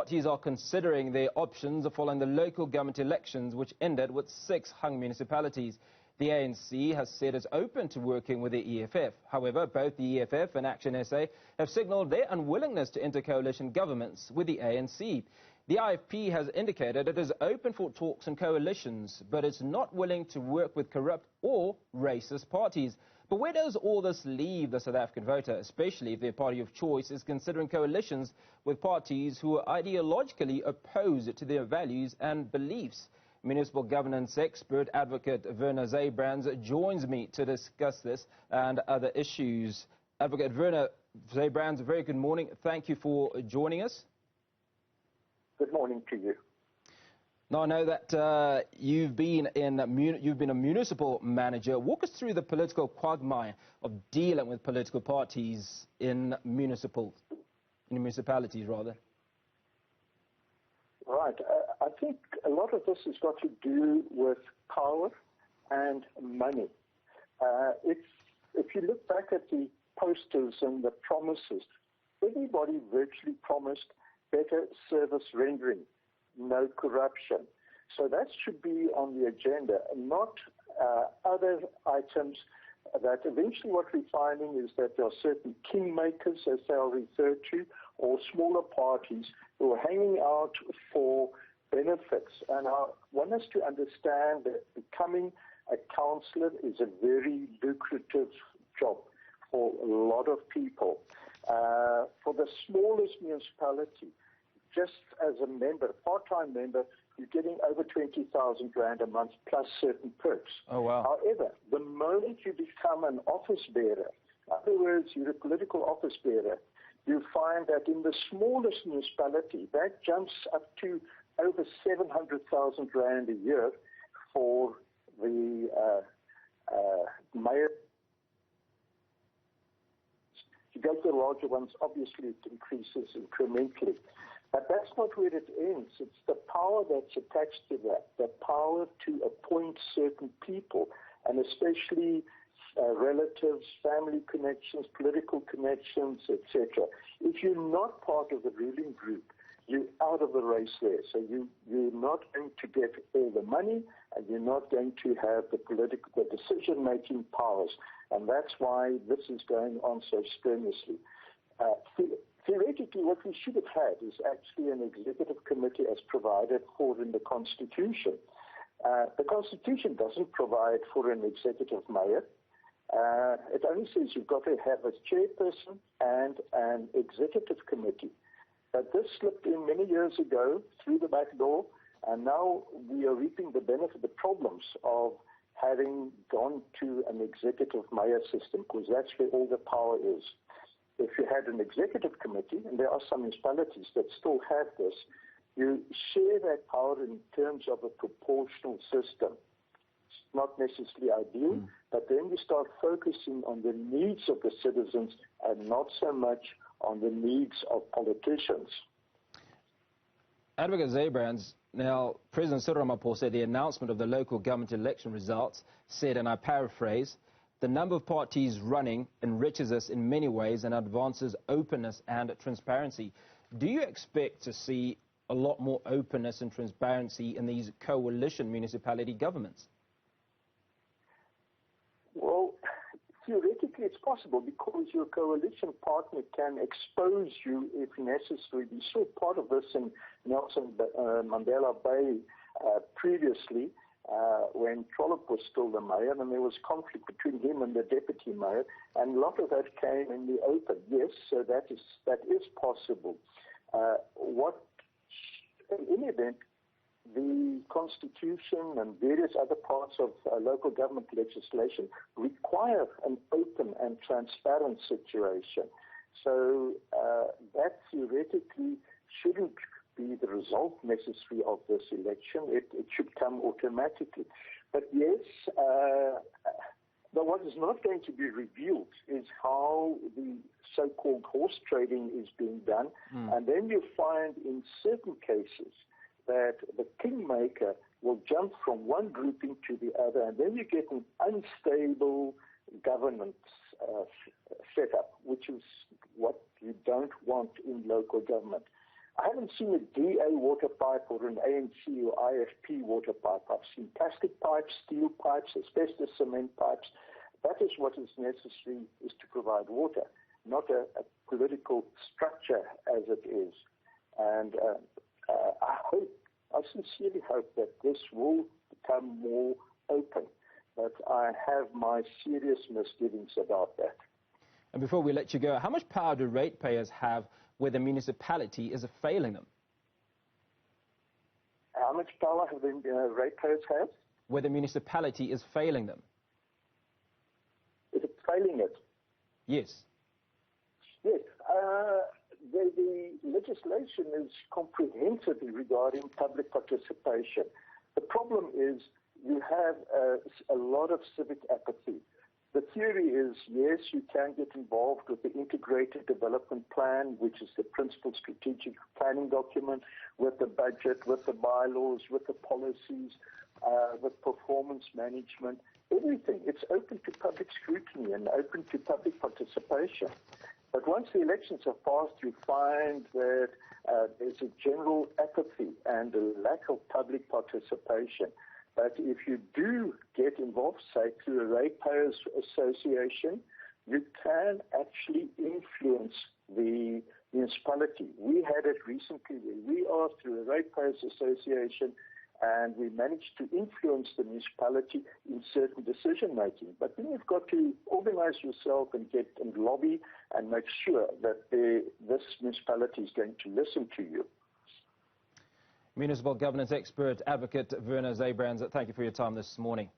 Parties are considering their options following the local government elections, which ended with 6 hung municipalities. The ANC has said it's open to working with the EFF. However, both the EFF and Action SA have signalled their unwillingness to enter coalition governments with the ANC. The IFP has indicated it is open for talks and coalitions, but it's not willing to work with corrupt or racist parties. But where does all this leave the South African voter, especially if their party of choice is considering coalitions with parties who are ideologically opposed to their values and beliefs? Municipal governance expert Advocate Werner Zybrands joins me to discuss this and other issues. Advocate Werner Zybrands, a very good morning. Thank you for joining us. Good morning to you. Now, I know that you've been a municipal manager. Walk us through the political quagmire of dealing with political parties in municipalities, rather. Right. I think a lot of this has got to do with power and money. If you look back at the posters and the promises, everybody virtually promised better service rendering, no corruption. So that should be on the agenda, not other items that eventually what we're finding is that there are certain kingmakers, as they are referred to, or smaller parties who are hanging out for benefits. And I want us to understand that becoming a councillor is a very lucrative job for a lot of people. For the smallest municipality, just as a member, part-time member, you're getting over 20,000 rand a month plus certain perks. Oh, wow. However, the moment you become an office bearer, in other words, you're a political office bearer, you find that in the smallest municipality, that jumps up to over 700,000 rand a year for the mayor. You go to the larger ones, obviously it increases incrementally. But that's not where it ends. It's the power that's attached to that, the power to appoint certain people, and especially relatives, family connections, political connections, etc. If you're not part of the ruling group, you're out of the race there. So you're not going to get all the money, and you're not going to have the decision-making powers. And that's why this is going on so strenuously. Theoretically, what we should have had is actually an executive committee as provided for in the Constitution. The Constitution doesn't provide for an executive mayor. It only says you've got to have a chairperson and an executive committee. But this slipped in many years ago through the back door, and now we are reaping the benefit, the problems of having gone to an executive mayor system, because that's where all the power is. If you had an executive committee, and there are some municipalities that still have this, you share that power in terms of a proportional system. It's not necessarily ideal, but then you start focusing on the needs of the citizens and not so much on the needs of politicians. Advocate Zybrands, now President Cyril Ramaphosa said the announcement of the local government election results said, and I paraphrase, "The number of parties running enriches us in many ways and advances openness and transparency." Do you expect to see a lot more openness and transparency in these coalition municipality governments? Well, theoretically it's possible because your coalition partner can expose you if necessary. We saw part of this in Nelson Mandela Bay previously. When Trollope was still the mayor, and there was conflict between him and the deputy mayor, and a lot of that came in the open. Yes, so that is possible. In any event, the Constitution and various other parts of local government legislation require an open and transparent situation. So that theoretically shouldn't be the result necessary of this election. It should come automatically. But yes, but what is not going to be revealed is how the so-called horse trading is being done. And then you find in certain cases that the kingmaker will jump from one grouping to the other, and then you get an unstable governance setup, which is what you don't want in local government. I haven't seen a DA water pipe or an ANC or IFP water pipe. I've seen plastic pipes, steel pipes, asbestos cement pipes. That is what is necessary, is to provide water, not a political structure as it is. And I sincerely hope that this will become more open. But I have my serious misgivings about that. And before we let you go, how much power do ratepayers have where the municipality is failing them? How much power have the ratepayers have? Where the municipality is failing them. Is it failing it? Yes. Yes. The legislation is comprehensive regarding public participation. The problem is you have a lot of civic apathy. The theory is, yes, you can get involved with the integrated development plan, which is the principal strategic planning document, with the budget, with the bylaws, with the policies, with performance management, everything. It's open to public scrutiny and open to public participation. But once the elections have passed, you find that there's a general apathy and a lack of public participation. But if you do get involved, say, through a ratepayers association, you can actually influence the municipality. We had it recently where we are through a ratepayers association, and we managed to influence the municipality in certain decision-making. But then you've got to organize yourself and lobby and make sure that this municipality is going to listen to you. Municipal governance expert, Advocate Werner Zybrands, thank you for your time this morning.